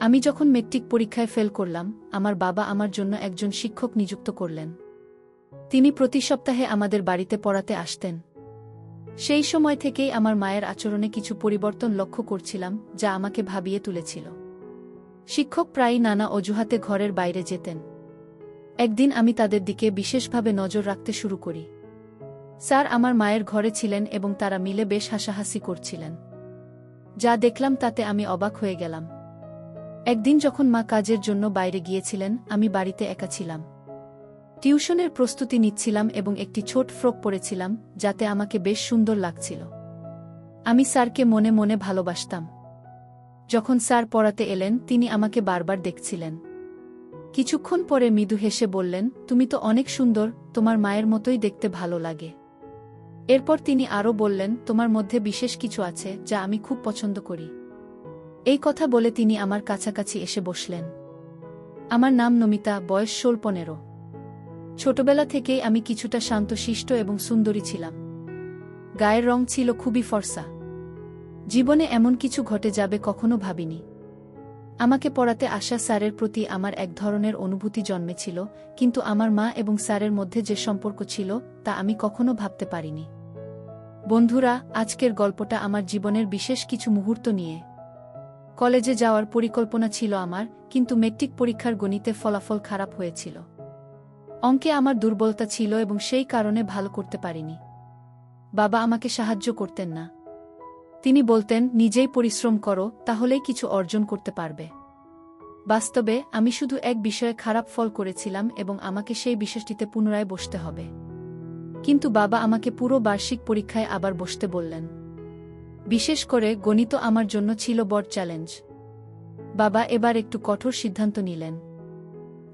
আমি যখন মেট্রিক পরীক্ষায় ফেল করলাম, আমার বাবা আমার জন্য একজন শিক্ষক নিযুক্ত করলেন। তিনি প্রতি সপ্তাহে আমাদের বাড়িতে পড়াতে আসতেন। সেই সময় থেকেই আমার মায়ের আচরণে কিছু পরিবর্তন লক্ষ্য করছিলাম, যা আমাকে ভাবিয়ে তুলেছিল। শিক্ষক প্রায়ই নানা অজুহাতে ঘরের বাইরে যেতেন। একদিন আমি তাদের দিকে বিশেষভাবে নজর রাখতে শুরু করি। স্যার আমার মায়ের ঘরে ছিলেন এবং তারা মিলে বেশ হাসাহাসি করছিলেন। যা দেখলাম তাতে আমি অবাক হয়ে গেলাম। একদিন যখন মা কাজের জন্য বাইরে গিয়েছিলেন, আমি বাড়িতে একা ছিলাম। টিউশনের প্রস্তুতি নিচ্ছিলাম এবং একটি ছোট ফ্রক পরেছিলাম, যাতে আমাকে বেশ সুন্দর লাগছিল। আমি স্যারকে মনে মনে ভালোবাসতাম। যখন স্যার পড়াতে এলেন, তিনি আমাকে বারবার দেখছিলেন। কিছুক্ষণ পরে মৃদু হেসে বললেন, তুমি তো অনেক সুন্দর, তোমার মায়ের মতোই দেখতে ভালো লাগে। এরপর তিনি আরও বললেন, তোমার মধ্যে বিশেষ কিছু আছে যা আমি খুব পছন্দ করি। এই কথা বলে তিনি আমার কাছাকাছি এসে বসলেন। আমার নাম নমিতা, বয়স ১৬-১৫। ছোটবেলা থেকেই আমি কিছুটা শান্তশিষ্ট এবং সুন্দরী ছিলাম। গায়ের রং ছিল খুবই ফর্সা। জীবনে এমন কিছু ঘটে যাবে কখনো ভাবিনি। আমাকে পড়াতে আসা স্যারের প্রতি আমার এক ধরনের অনুভূতি জন্মেছিল, কিন্তু আমার মা এবং স্যারের মধ্যে যে সম্পর্ক ছিল তা আমি কখনো ভাবতে পারিনি। বন্ধুরা, আজকের গল্পটা আমার জীবনের বিশেষ কিছু মুহূর্ত নিয়ে। কলেজে যাওয়ার পরিকল্পনা ছিল আমার, কিন্তু মেট্রিক পরীক্ষার গণিতে ফলাফল খারাপ হয়েছিল। অঙ্কে আমার দুর্বলতা ছিল এবং সেই কারণে ভালো করতে পারিনি। বাবা আমাকে সাহায্য করতেন না। তিনি বলতেন, নিজেই পরিশ্রম করো, তাহলেই কিছু অর্জন করতে পারবে। বাস্তবে আমি শুধু এক বিষয়ে খারাপ ফল করেছিলাম এবং আমাকে সেই বিষয়টিতে পুনরায় বসতে হবে। কিন্তু বাবা আমাকে পুরো বার্ষিক পরীক্ষায় আবার বসতে বললেন। বিশেষ করে গণিত আমার জন্য ছিল বড় চ্যালেঞ্জ। বাবা এবার একটু কঠোর সিদ্ধান্ত নিলেন।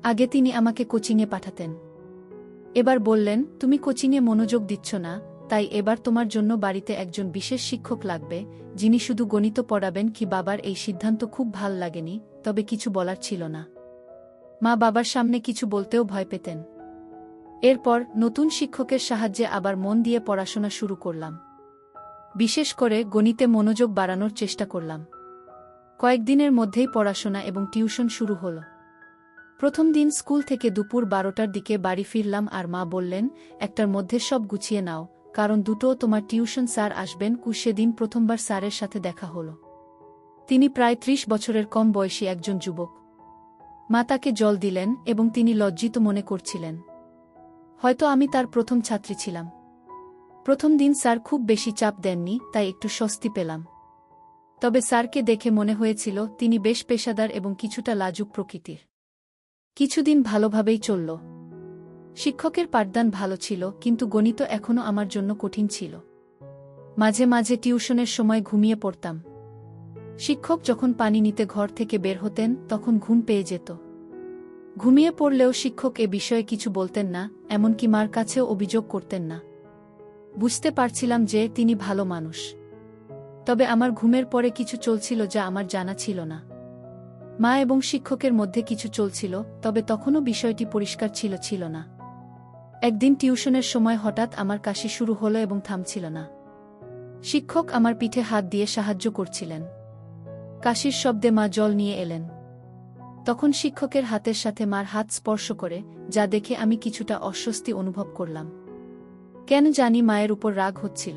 আগে তিনি আমাকে কোচিংয়ে পাঠাতেন। এবার বললেন, তুমি কোচিংয়ে মনোযোগ দিচ্ছ না, তাই এবার তোমার জন্য বাড়িতে একজন বিশেষ শিক্ষক লাগবে, যিনি শুধু গণিত পড়াবেন। কি বাবার এই সিদ্ধান্ত খুব ভাল লাগেনি, তবে কিছু বলার ছিল না। মা বাবার সামনে কিছু বলতেও ভয় পেতেন। এরপর নতুন শিক্ষকের সাহায্যে আবার মন দিয়ে পড়াশোনা শুরু করলাম। বিশেষ করে গণিতে মনোযোগ বাড়ানোর চেষ্টা করলাম। কয়েকদিনের মধ্যেই পড়াশোনা এবং টিউশন শুরু হল। প্রথম দিন স্কুল থেকে দুপুর ১২টার দিকে বাড়ি ফিরলাম আর মা বললেন, একটার মধ্যে সব গুছিয়ে নাও, কারণ দুটোও তোমার টিউশন স্যার আসবেন। সেদিন প্রথমবার স্যারের সাথে দেখা হল। তিনি প্রায় ৩০ বছরের কম বয়সী একজন যুবক। মা তাকে জল দিলেন এবং তিনি লজ্জিত মনে করছিলেন। হয়তো আমি তার প্রথম ছাত্রী ছিলাম। প্রথম দিন স্যার খুব বেশি চাপ দেননি, তাই একটু স্বস্তি পেলাম। তবে স্যারকে দেখে মনে হয়েছিল তিনি বেশ পেশাদার এবং কিছুটা লাজুক প্রকৃতির। কিছুদিন ভালোভাবেই চলল। শিক্ষকের পাঠদান ভালো ছিল, কিন্তু গণিত এখনও আমার জন্য কঠিন ছিল। মাঝে মাঝে টিউশনের সময় ঘুমিয়ে পড়তাম। শিক্ষক যখন পানি নিতে ঘর থেকে বের হতেন, তখন ঘুম পেয়ে যেত। ঘুমিয়ে পড়লেও শিক্ষক এ বিষয়ে কিছু বলতেন না, এমনকি মার কাছেও অভিযোগ করতেন না। বুঝতে পারছিলাম যে তিনি ভালো মানুষ। তবে আমার ঘুমের পরে কিছু চলছিল যা আমার জানা ছিল না। মা এবং শিক্ষকের মধ্যে কিছু চলছিল, তবে তখনও বিষয়টি পরিষ্কার ছিল না। একদিন টিউশনের সময় হঠাৎ আমার কাশি শুরু হলো এবং থামছিল না। শিক্ষক আমার পিঠে হাত দিয়ে সাহায্য করছিলেন। কাশির শব্দে মা জল নিয়ে এলেন। তখন শিক্ষকের হাতের সাথে মার হাত স্পর্শ করে, যা দেখে আমি কিছুটা অস্বস্তি অনুভব করলাম। কেন জানি মায়ের উপর রাগ হচ্ছিল।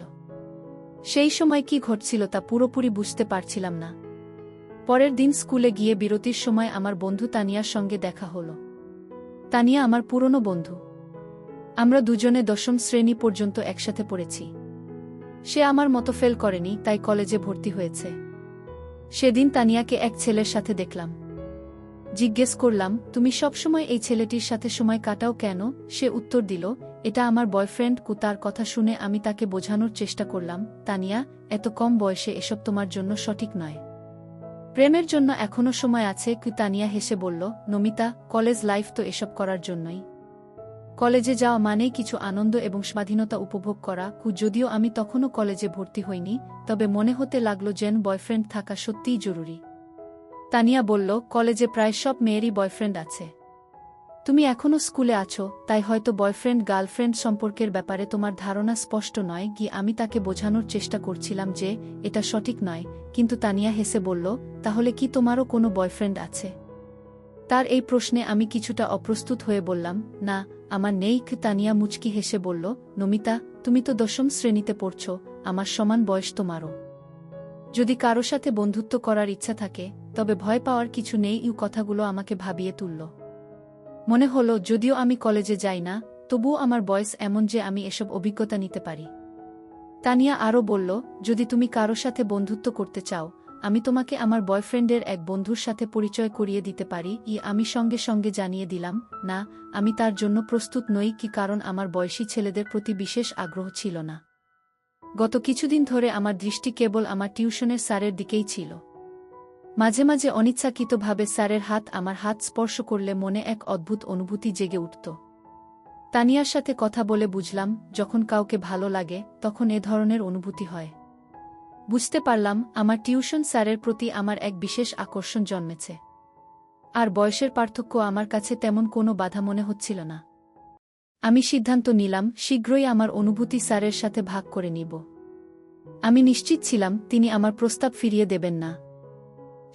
সেই সময় কি ঘটছিল তা পুরোপুরি বুঝতে পারছিলাম না। পরের দিন স্কুলে গিয়ে বিরতির সময় আমার বন্ধু তানিয়ার সঙ্গে দেখা হলো। তানিয়া আমার পুরনো বন্ধু। আমরা দুজনে ১০ম শ্রেণী পর্যন্ত একসাথে পড়েছি। সে আমার মতো ফেল করেনি, তাই কলেজে ভর্তি হয়েছে। সেদিন তানিয়াকে এক ছেলের সাথে দেখলাম। জিজ্ঞেস করলাম, তুমি সবসময় এই ছেলেটির সাথে সময় কাটাও কেন? সে উত্তর দিল, এটা আমার বয়ফ্রেন্ড। তার কথা শুনে আমি তাকে বোঝানোর চেষ্টা করলাম, তানিয়া, এত কম বয়সে এসব তোমার জন্য সঠিক নয়। প্রেমের জন্য এখনো সময় আছে। তানিয়া হেসে বলল, নমিতা, কলেজ লাইফ তো এসব করার জন্যই। কলেজে যাওয়া মানেই কিছু আনন্দ এবং স্বাধীনতা উপভোগ করা। যদিও আমি তখনও কলেজে ভর্তি হইনি, তবে মনে হতে লাগলো যেন বয়ফ্রেন্ড থাকা সত্যিই জরুরি। তানিয়া বলল, কলেজে প্রায় সব মেয়েরই বয়ফ্রেন্ড আছে। তুমি এখনও স্কুলে আছো, তাই হয়তো বয়ফ্রেন্ড গার্লফ্রেন্ড সম্পর্কের ব্যাপারে তোমার ধারণা স্পষ্ট নয়। আমি তাকে বোঝানোর চেষ্টা করছিলাম যে এটা সঠিক নয়, কিন্তু তানিয়া হেসে বলল, তাহলে কি তোমারও কোনো বয়ফ্রেন্ড আছে? তার এই প্রশ্নে আমি কিছুটা অপ্রস্তুত হয়ে বললাম, না, আমার নেই। তানিয়া মুচকি হেসে বলল, নমিতা, তুমি তো 10ম শ্রেণীতে পড়ছ, আমার সমান বয়স তোমারও। যদি কারো সাথে বন্ধুত্ব করার ইচ্ছা থাকে, তবে ভয় পাওয়ার কিছু নেই। কথাগুলো আমাকে ভাবিয়ে তুলল। মনে হলো, যদিও আমি কলেজে যাই না, তবুও আমার বয়স এমন যে আমি এসব অভিজ্ঞতা নিতে পারি। তানিয়া আরও বলল, যদি তুমি কারো সাথে বন্ধুত্ব করতে চাও, আমি তোমাকে আমার বয়ফ্রেন্ডের এক বন্ধুর সাথে পরিচয় করিয়ে দিতে পারি। আমি সঙ্গে সঙ্গে জানিয়ে দিলাম, না, আমি তার জন্য প্রস্তুত নই। কারণ আমার বয়সী ছেলেদের প্রতি বিশেষ আগ্রহ ছিল না। গত কিছুদিন ধরে আমার দৃষ্টি কেবল আমার টিউশনের স্যারের দিকেই ছিল। মাঝে মাঝে অনিচ্ছাকৃতভাবে স্যারের হাত আমার হাত স্পর্শ করলে মনে এক অদ্ভুত অনুভূতি জেগে উঠত। তানিয়ার সাথে কথা বলে বুঝলাম, যখন কাউকে ভালো লাগে তখন এ ধরনের অনুভূতি হয়। বুঝতে পারলাম, আমার টিউশন স্যারের প্রতি আমার এক বিশেষ আকর্ষণ জন্মেছে। আর বয়সের পার্থক্য আমার কাছে তেমন কোনো বাধা মনে হচ্ছিল না। আমি সিদ্ধান্ত নিলাম, শীঘ্রই আমার অনুভূতি স্যারের সাথে ভাগ করে নিব। আমি নিশ্চিত ছিলাম তিনি আমার প্রস্তাব ফিরিয়ে দেবেন না।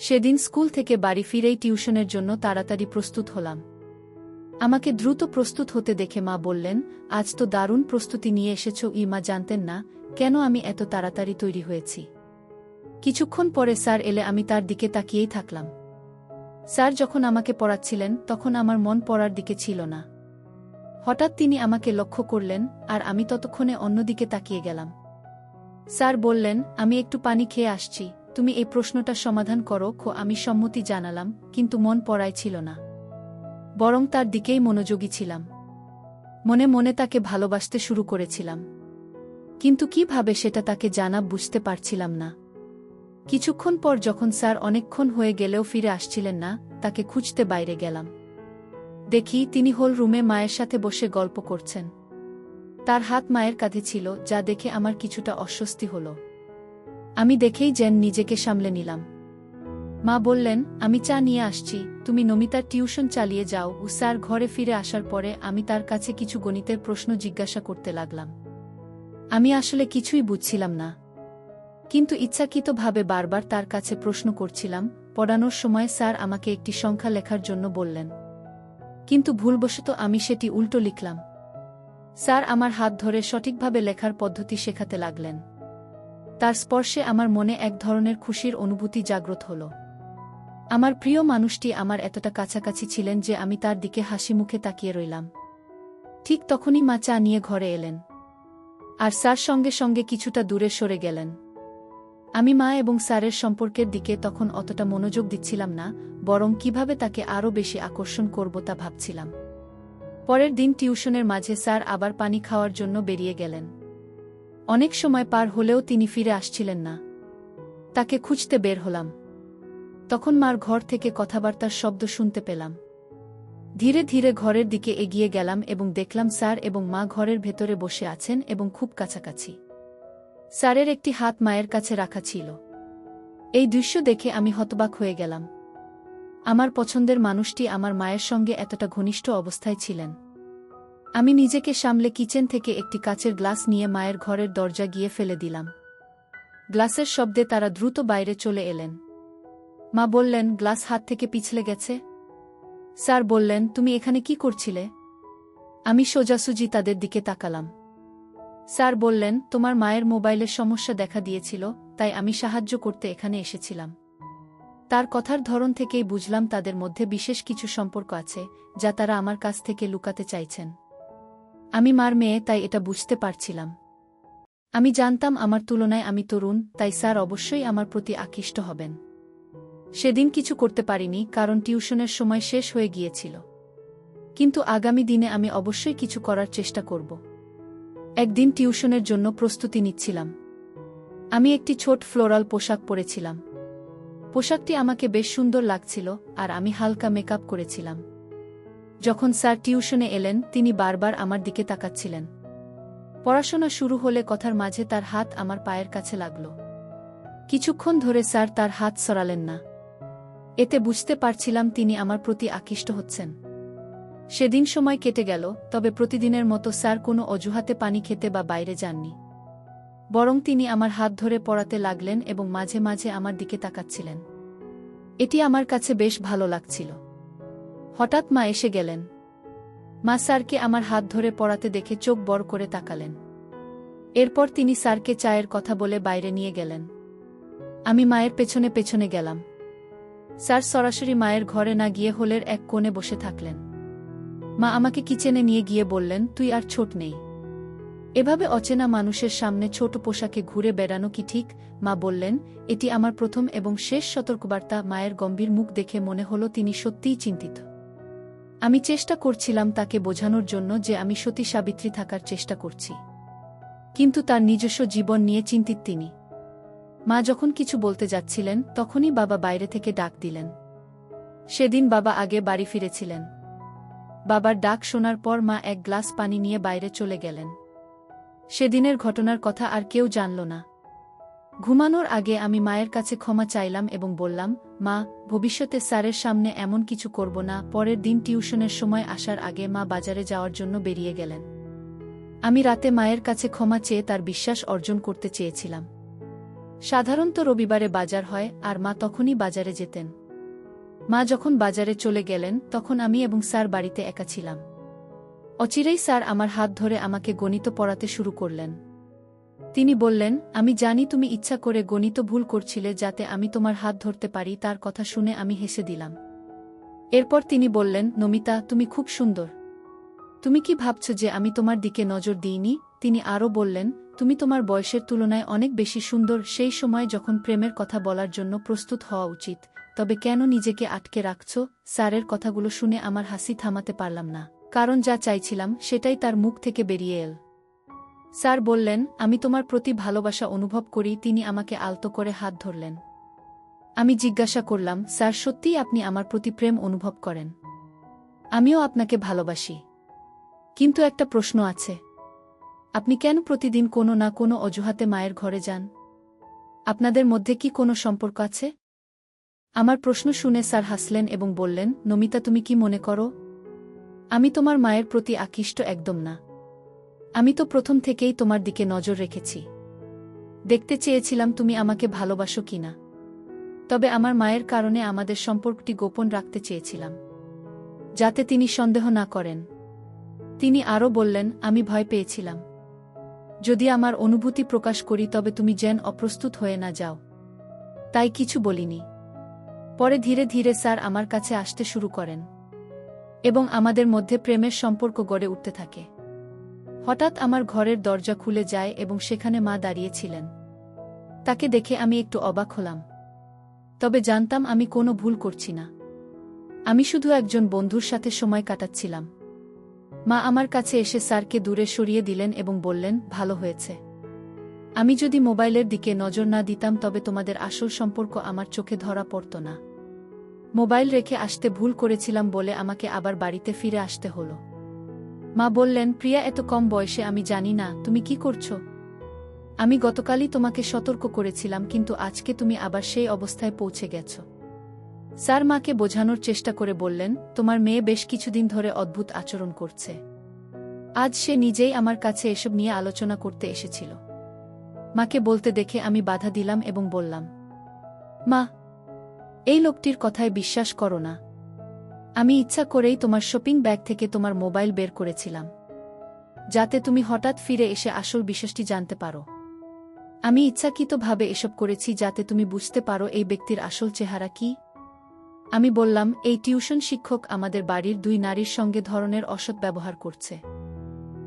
সেদিন স্কুল থেকে বাড়ি ফিরেই টিউশনের জন্য তাড়াতাড়ি প্রস্তুত হলাম। আমাকে দ্রুত প্রস্তুত হতে দেখে মা বললেন, আজ তো দারুণ প্রস্তুতি নিয়ে এসেছ। মা জানতেন না কেন আমি এত তাড়াতাড়ি তৈরি হয়েছি। কিছুক্ষণ পরে স্যার এলে আমি তার দিকে তাকিয়েই থাকলাম। স্যার যখন আমাকে পড়াচ্ছিলেন তখন আমার মন পড়ার দিকে ছিল না। হঠাৎ তিনি আমাকে লক্ষ্য করলেন, আর আমি ততক্ষণে অন্যদিকে তাকিয়ে গেলাম। স্যার বললেন, আমি একটু পানি খেয়ে আসছি, তুমি এই প্রশ্নটা সমাধান করো। আমি সম্মতি জানালাম, কিন্তু মন পড়ায় ছিল না, বরং তার দিকেই মনোযোগী ছিলাম। মনে মনে তাকে ভালোবাসতে শুরু করেছিলাম, কিন্তু কিভাবে সেটা তাকে জানাব বুঝতে পারছিলাম না। কিছুক্ষণ পর যখন স্যার অনেকক্ষণ হয়ে গেলেও ফিরে আসছিলেন না, তাকে খুঁজতে বাইরে গেলাম। দেখি তিনি হল রুমে মায়ের সাথে বসে গল্প করছেন। তার হাত মায়ের কাঁধে ছিল, যা দেখে আমার কিছুটা অস্বস্তি হল। আমি দেখেই যেন নিজেকে সামলে নিলাম। মা বললেন, আমি চা নিয়ে আসছি, তুমি নমিতার টিউশন চালিয়ে যাও। স্যার ঘরে ফিরে আসার পরে আমি তার কাছে কিছু গণিতের প্রশ্ন জিজ্ঞাসা করতে লাগলাম। আমি আসলে কিছুই বুঝছিলাম না, কিন্তু ইচ্ছাকৃতভাবে বারবার তার কাছে প্রশ্ন করছিলাম। পড়ানোর সময় স্যার আমাকে একটি সংখ্যা লেখার জন্য বললেন, কিন্তু ভুলবশত আমি সেটি উল্টো লিখলাম। স্যার আমার হাত ধরে সঠিকভাবে লেখার পদ্ধতি শেখাতে লাগলেন। তার স্পর্শে আমার মনে এক ধরনের খুশির অনুভূতি জাগ্রত হল। আমার প্রিয় মানুষটি আমার এতটা কাছাকাছি ছিলেন যে আমি তার দিকে হাসি মুখে তাকিয়ে রইলাম। ঠিক তখনই মা চা নিয়ে ঘরে এলেন, আর স্যার সঙ্গে সঙ্গে কিছুটা দূরে সরে গেলেন। আমি মা এবং স্যারের সম্পর্কের দিকে তখন অতটা মনোযোগ দিচ্ছিলাম না, বরং কিভাবে তাকে আরও বেশি আকর্ষণ করব তা ভাবছিলাম। পরের দিন টিউশনের মাঝে স্যার আবার পানি খাওয়ার জন্য বেরিয়ে গেলেন। অনেক সময় পার হলেও তিনি ফিরে আসছিলেন না। তাকে খুঁজতে বের হলাম। তখন মার ঘর থেকে কথাবার্তার শব্দ শুনতে পেলাম। ধীরে ধীরে ঘরের দিকে এগিয়ে গেলাম এবং দেখলাম স্যার এবং মা ঘরের ভেতরে বসে আছেন এবং খুব কাছাকাছি। স্যারের একটি হাত মায়ের কাছে রাখা ছিল। এই দৃশ্য দেখে আমি হতবাক হয়ে গেলাম। আমার পছন্দের মানুষটি আমার মায়ের সঙ্গে এতটা ঘনিষ্ঠ অবস্থায় ছিলেন। আমি নিজেকে সামলে কিচেন থেকে একটি কাচের গ্লাস নিয়ে মায়ের ঘরের দরজা গিয়ে ফেলে দিলাম। গ্লাসের শব্দে তারা দ্রুত বাইরে চলে এলেন। মা বললেন, গ্লাস হাত থেকে পিছলে গেছে। স্যার বললেন, তুমি এখানে কি করছিলে? আমি সোজাসুজি তাদের দিকে তাকালাম। স্যার বললেন, তোমার মায়ের মোবাইলের সমস্যা দেখা দিয়েছিল, তাই আমি সাহায্য করতে এখানে এসেছিলাম। তার কথার ধরন থেকেই বুঝলাম তাদের মধ্যে বিশেষ কিছু সম্পর্ক আছে, যা তারা আমার কাছ থেকে লুকাতে চাইছেন। আমি মার মেয়ে, তাই এটা বুঝতে পারছিলাম। আমি জানতাম আমার তুলনায় আমি তরুণ, তাই স্যার অবশ্যই আমার প্রতি আকৃষ্ট হবেন। সেদিন কিছু করতে পারিনি, কারণ টিউশনের সময় শেষ হয়ে গিয়েছিল। কিন্তু আগামী দিনে আমি অবশ্যই কিছু করার চেষ্টা করব। একদিন টিউশনের জন্য প্রস্তুতি নিচ্ছিলাম। আমি একটি ছোট ফ্লোরাল পোশাক পরেছিলাম। পোশাকটি আমাকে বেশ সুন্দর লাগছিল, আর আমি হালকা মেকআপ করেছিলাম। যখন স্যার টিউশনে এলেন, তিনি বারবার আমার দিকে তাকাচ্ছিলেন। পড়াশোনা শুরু হলে কথার মাঝে তার হাত আমার পায়ের কাছে লাগল। কিছুক্ষণ ধরে স্যার তার হাত সরালেন না। এতে বুঝতে পারছিলাম তিনি আমার প্রতি আকৃষ্ট হচ্ছেন। সেদিন সময় কেটে গেল, তবে প্রতিদিনের মতো স্যার কোনো অজুহাতে পানি খেতে বা বাইরে যাননি। বরং তিনি আমার হাত ধরে পড়াতে লাগলেন এবং মাঝে মাঝে আমার দিকে তাকাচ্ছিলেন। এটি আমার কাছে বেশ ভালো লাগছিল। হঠাৎ মা এসে গেলেন। মা স্যারকে আমার হাত ধরে পড়াতে দেখে চোখ বড় করে তাকালেন। এরপর তিনি স্যারকে চায়ের কথা বলে বাইরে নিয়ে গেলেন। আমি মায়ের পেছনে পেছনে গেলাম। স্যার সরাসরি মায়ের ঘরে না গিয়ে হলের এক কোণে বসে থাকলেন। মা আমাকে কিচেনে নিয়ে গিয়ে বললেন, তুই আর ছোট নেই। এভাবে অচেনা মানুষের সামনে ছোট পোশাকে ঘুরে বেড়ানো কি ঠিক? মা বললেন, এটি আমার প্রথম এবং শেষ সতর্কবার্তা। মায়ের গম্ভীর মুখ দেখে মনে হলো তিনি সত্যিই চিন্তিত। আমি চেষ্টা করছিলাম তাকে বোঝানোর জন্য যে আমি সতী সাবিত্রী থাকার চেষ্টা করছি, কিন্তু তার নিজস্ব জীবন নিয়ে চিন্তিত তিনি। মা যখন কিছু বলতে যাচ্ছিলেন, তখনই বাবা বাইরে থেকে ডাক দিলেন। সেদিন বাবা আগে বাড়ি ফিরেছিলেন। বাবার ডাক শোনার পর মা এক গ্লাস পানি নিয়ে বাইরে চলে গেলেন। সেদিনের ঘটনার কথা আর কেউ জানল না। ঘুমানোর আগে আমি মায়ের কাছে ক্ষমা চাইলাম এবং বললাম, মা, ভবিষ্যতে স্যারের সামনে এমন কিছু করব না। পরের দিন টিউশনের সময় আসার আগে মা বাজারে যাওয়ার জন্য বেরিয়ে গেলেন। আমি রাতে মায়ের কাছে ক্ষমা চেয়ে তার বিশ্বাস অর্জন করতে চেয়েছিলাম। সাধারণত রবিবারে বাজার হয়, আর মা তখনই বাজারে যেতেন। মা যখন বাজারে চলে গেলেন, তখন আমি এবং স্যার বাড়িতে একা ছিলাম। অচিরেই স্যার আমার হাত ধরে আমাকে গণিত পড়াতে শুরু করলেন। তিনি বললেন, আমি জানি তুমি ইচ্ছা করে গণিত ভুল করছিলে যাতে আমি তোমার হাত ধরতে পারি। তার কথা শুনে আমি হেসে দিলাম। এরপর তিনি বললেন, নমিতা, তুমি খুব সুন্দর। তুমি কি ভাবছ যে আমি তোমার দিকে নজর দিইনি? তিনি আরও বললেন, তুমি তোমার বয়সের তুলনায় অনেক বেশি সুন্দর। সেই সময় যখন প্রেমের কথা বলার জন্য প্রস্তুত হওয়া উচিত, তবে কেন নিজেকে আটকে রাখছ? স্যারের কথাগুলো শুনে আমার হাসি থামাতে পারলাম না, কারণ যা চাইছিলাম সেটাই তার মুখ থেকে বেরিয়ে এল। স্যার বললেন, আমি তোমার প্রতি ভালোবাসা অনুভব করি। তিনি আমাকে আলতো করে হাত ধরলেন। আমি জিজ্ঞাসা করলাম, স্যার, সত্যিই আপনি আমার প্রতি প্রেম অনুভব করেন? আমিও আপনাকে ভালোবাসি, কিন্তু একটা প্রশ্ন আছে। আপনি কেন প্রতিদিন কোনো না কোনো অজুহাতে মায়ের ঘরে যান? আপনাদের মধ্যে কি কোনো সম্পর্ক আছে? আমার প্রশ্ন শুনে স্যার হাসলেন এবং বললেন, নমিতা, তুমি কি মনে করো আমি তোমার মায়ের প্রতি আকৃষ্ট? একদম না। আমি তো প্রথম থেকেই তোমার দিকে নজর রেখেছি। দেখতে চেয়েছিলাম তুমি আমাকে ভালোবাসো কিনা। তবে আমার মায়ের কারণে আমাদের সম্পর্কটি গোপন রাখতে চেয়েছিলাম, যাতে তিনি সন্দেহ না করেন। তিনি আরও বললেন, আমি ভয় পেয়েছিলাম যদি আমার অনুভূতি প্রকাশ করি তবে তুমি যেন অপ্রস্তুত হয়ে না যাও, তাই কিছু বলিনি। পরে ধীরে ধীরে স্যার আমার কাছে আসতে শুরু করেন এবং আমাদের মধ্যে প্রেমের সম্পর্ক গড়ে উঠতে থাকে। হঠাৎ আমার ঘরের দরজা খুলে যায় এবং সেখানে মা দাঁড়িয়েছিলেন। তাকে দেখে আমি একটু অবাক হলাম, তবে জানতাম আমি কোনো ভুল করছি না। আমি শুধু একজন বন্ধুর সাথে সময় কাটাচ্ছিলাম। মা আমার কাছে এসে স্যারকে দূরে সরিয়ে দিলেন এবং বললেন, ভালো হয়েছে। আমি যদি মোবাইলের দিকে নজর না দিতাম তবে তোমাদের আসল সম্পর্ক আমার চোখে ধরা পড়ত না। মোবাইল রেখে আসতে ভুল করেছিলাম বলে আমাকে আবার বাড়িতে ফিরে আসতে হলো। মা বললেন, প্রিয়া, এত কম বয়সে আমি জানি না তুমি কি করছো। আমি গতকালই তোমাকে সতর্ক করেছিলাম, কিন্তু আজকে তুমি আবার সেই অবস্থায় পৌঁছে গেছ। স্যার মাকে বোঝানোর চেষ্টা করে বললেন, তোমার মেয়ে বেশ কিছুদিন ধরে অদ্ভুত আচরণ করছে। আজ সে নিজেই আমার কাছে এসব নিয়ে আলোচনা করতে এসেছিল। মাকে বলতে দেখে আমি বাধা দিলাম এবং বললাম, মা, এই লোকটির কথায় বিশ্বাস করো না। আমি ইচ্ছা করেই তোমার শপিং ব্যাগ থেকে তোমার মোবাইল বের করেছিলাম, যাতে তুমি হঠাৎ ফিরে এসে আসল বিষয়টি জানতে পারো। আমি ইচ্ছাকৃতভাবে এসব করেছি যাতে তুমি বুঝতে পারো এই ব্যক্তির আসল চেহারা কি। আমি বললাম, এই টিউশন শিক্ষক আমাদের বাড়ির 2 নারীর সঙ্গে ধরনের অসৎ ব্যবহার করছে।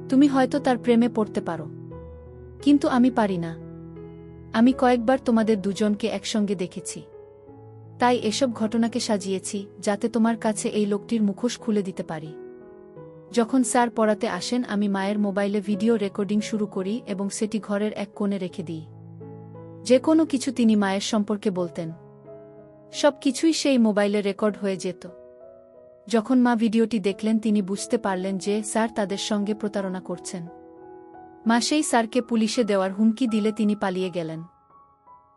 তুমি হয়তো তার প্রেমে পড়তে পারো, কিন্তু আমি পারি না। আমি কয়েকবার তোমাদের দুজনকে একসঙ্গে দেখেছি, তাই এসব ঘটনাকে সাজিয়েছি যাতে তোমার কাছে এই লোকটির মুখোশ খুলে দিতে পারি। যখন স্যার পড়াতে আসেন আমি মায়ের মোবাইলে ভিডিও রেকর্ডিং শুরু করি এবং সেটি ঘরের এক কোণে রেখে দিই। যে কোনো কিছু তিনি মায়ের সম্পর্কে বলতেন, সব কিছুই সেই মোবাইলে রেকর্ড হয়ে যেত। যখন মা ভিডিওটি দেখলেন তিনি বুঝতে পারলেন যে স্যার তাদের সঙ্গে প্রতারণা করছেন। মা সেই স্যারকে পুলিশে দেওয়ার হুমকি দিলে তিনি পালিয়ে গেলেন।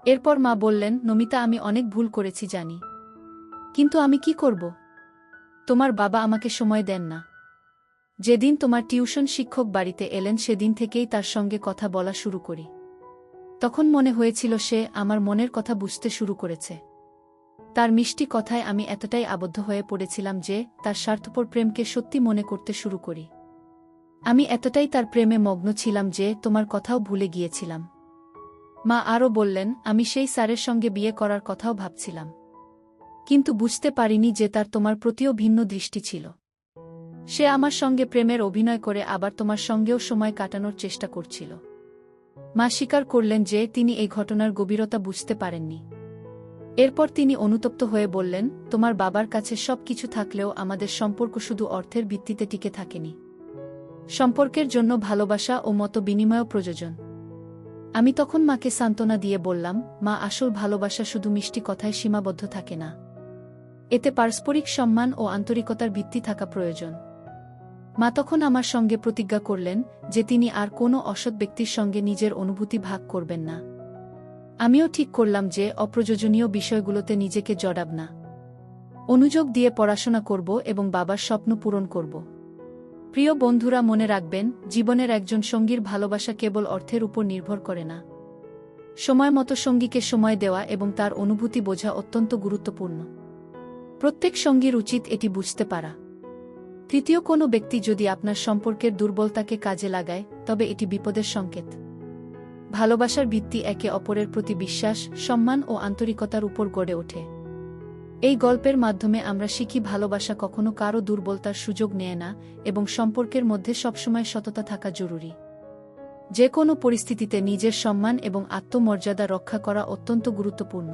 এরপর মা বললেন, নমিতা, আমি অনেক ভুল করেছি জানি, কিন্তু আমি কি করব? তোমার বাবা আমাকে সময় দেন না। যেদিন তোমার টিউশন শিক্ষক বাড়িতে এলেন সেদিন থেকেই তার সঙ্গে কথা বলা শুরু করি। তখন মনে হয়েছিল সে আমার মনের কথা বুঝতে শুরু করেছে। তার মিষ্টি কথায় আমি এতটাই আবদ্ধ হয়ে পড়েছিলাম যে তার স্বার্থপর প্রেমকে সত্যি মনে করতে শুরু করি। আমি এতটাই তার প্রেমে মগ্ন ছিলাম যে তোমার কথাও ভুলে গিয়েছিলাম। মা আরও বললেন, আমি সেই স্যারের সঙ্গে বিয়ে করার কথাও ভাবছিলাম, কিন্তু বুঝতে পারিনি যে তার তোমার প্রতিও ভিন্ন দৃষ্টি ছিল। সে আমার সঙ্গে প্রেমের অভিনয় করে আবার তোমার সঙ্গেও সময় কাটানোর চেষ্টা করছিল। মা স্বীকার করলেন যে তিনি এই ঘটনার গভীরতা বুঝতে পারেননি। এরপর তিনি অনুতপ্ত হয়ে বললেন, তোমার বাবার কাছে সব কিছু থাকলেও আমাদের সম্পর্ক শুধু অর্থের ভিত্তিতে টিকে থাকেনি। সম্পর্কের জন্য ভালোবাসা ও মত বিনিময়ও প্রয়োজন। আমি তখন মাকে সান্ত্বনা দিয়ে বললাম, মা, আসল ভালোবাসা শুধু মিষ্টি কথায় সীমাবদ্ধ থাকে না। এতে পারস্পরিক সম্মান ও আন্তরিকতার ভিত্তি থাকা প্রয়োজন। মা তখন আমার সঙ্গে প্রতিজ্ঞা করলেন যে তিনি আর কোনো অসৎ ব্যক্তির সঙ্গে নিজের অনুভূতি ভাগ করবেন না। আমিও ঠিক করলাম যে অপ্রয়োজনীয় বিষয়গুলোতে নিজেকে জড়াব না। অনুযোগ দিয়ে পড়াশোনা করব এবং বাবার স্বপ্ন পূরণ করব। প্রিয় বন্ধুরা, মনে রাখবেন, জীবনের একজন সঙ্গীর ভালোবাসা কেবল অর্থের উপর নির্ভর করে না। সময় মতো সঙ্গীকে সময় দেওয়া এবং তার অনুভূতি বোঝা অত্যন্ত গুরুত্বপূর্ণ। প্রত্যেক সঙ্গীর উচিত এটি বুঝতে পারা। তৃতীয় কোনো ব্যক্তি যদি আপনার সম্পর্কের দুর্বলতাকে কাজে লাগায়, তবে এটি বিপদের সংকেত। ভালোবাসার ভিত্তি একে অপরের প্রতি বিশ্বাস, সম্মান ও আন্তরিকতার উপর গড়ে ওঠে। এই গল্পের মাধ্যমে আমরা শিখি ভালোবাসা কখনো কারও দুর্বলতার সুযোগ নেয় না এবং সম্পর্কের মধ্যে সবসময় সততা থাকা জরুরি। যে কোনো পরিস্থিতিতে নিজের সম্মান এবং আত্মমর্যাদা রক্ষা করা অত্যন্ত গুরুত্বপূর্ণ।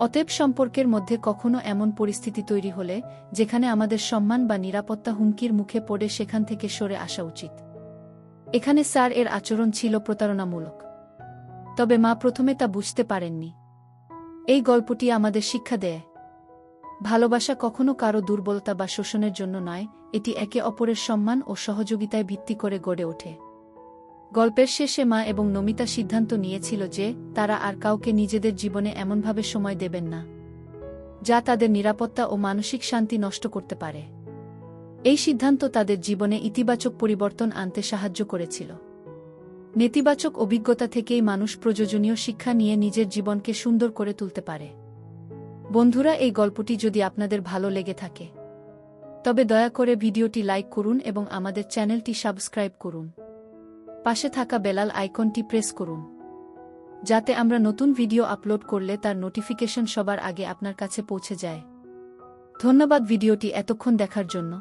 অতএব সম্পর্কের মধ্যে কখনো এমন পরিস্থিতি তৈরি হলে যেখানে আমাদের সম্মান বা নিরাপত্তা হুমকির মুখে পড়ে, সেখান থেকে সরে আসা উচিত। এখানে স্যার এর আচরণ ছিল প্রতারণামূলক, তবে মা প্রথমে তা বুঝতে পারেননি। এই গল্পটি আমাদের শিক্ষা দেয়, ভালোবাসা কখনো কারও দুর্বলতা বা শোষণের জন্য নয়, এটি একে অপরের সম্মান ও সহযোগিতায় ভিত্তি করে গড়ে ওঠে। গল্পের শেষে মা এবং নমিতা সিদ্ধান্ত নিয়েছিল যে তারা আর কাউকে নিজেদের জীবনে এমনভাবে সময় দেবেন না যা তাদের নিরাপত্তা ও মানসিক শান্তি নষ্ট করতে পারে। এই সিদ্ধান্ত তাদের জীবনে ইতিবাচক পরিবর্তন আনতে সাহায্য করেছিল। নেতিবাচক অভিজ্ঞতা থেকেই মানুষ প্রয়োজনীয় শিক্ষা নিয়ে নিজের জীবনকে সুন্দর করে তুলতে পারে। বন্ধুরা, এই গল্পটি যদি আপনাদের ভালো লেগে থাকে তবে দয়া করে ভিডিওটি লাইক করুন এবং আমাদের চ্যানেলটি সাবস্ক্রাইব করুন। পাশে থাকা বেল আইকনটি প্রেস করুন যাতে আমরা নতুন ভিডিও আপলোড করলে তার নোটিফিকেশন সবার আগে আপনার কাছে পৌঁছে যায়। ধন্যবাদ ভিডিওটি এতক্ষণ দেখার জন্য।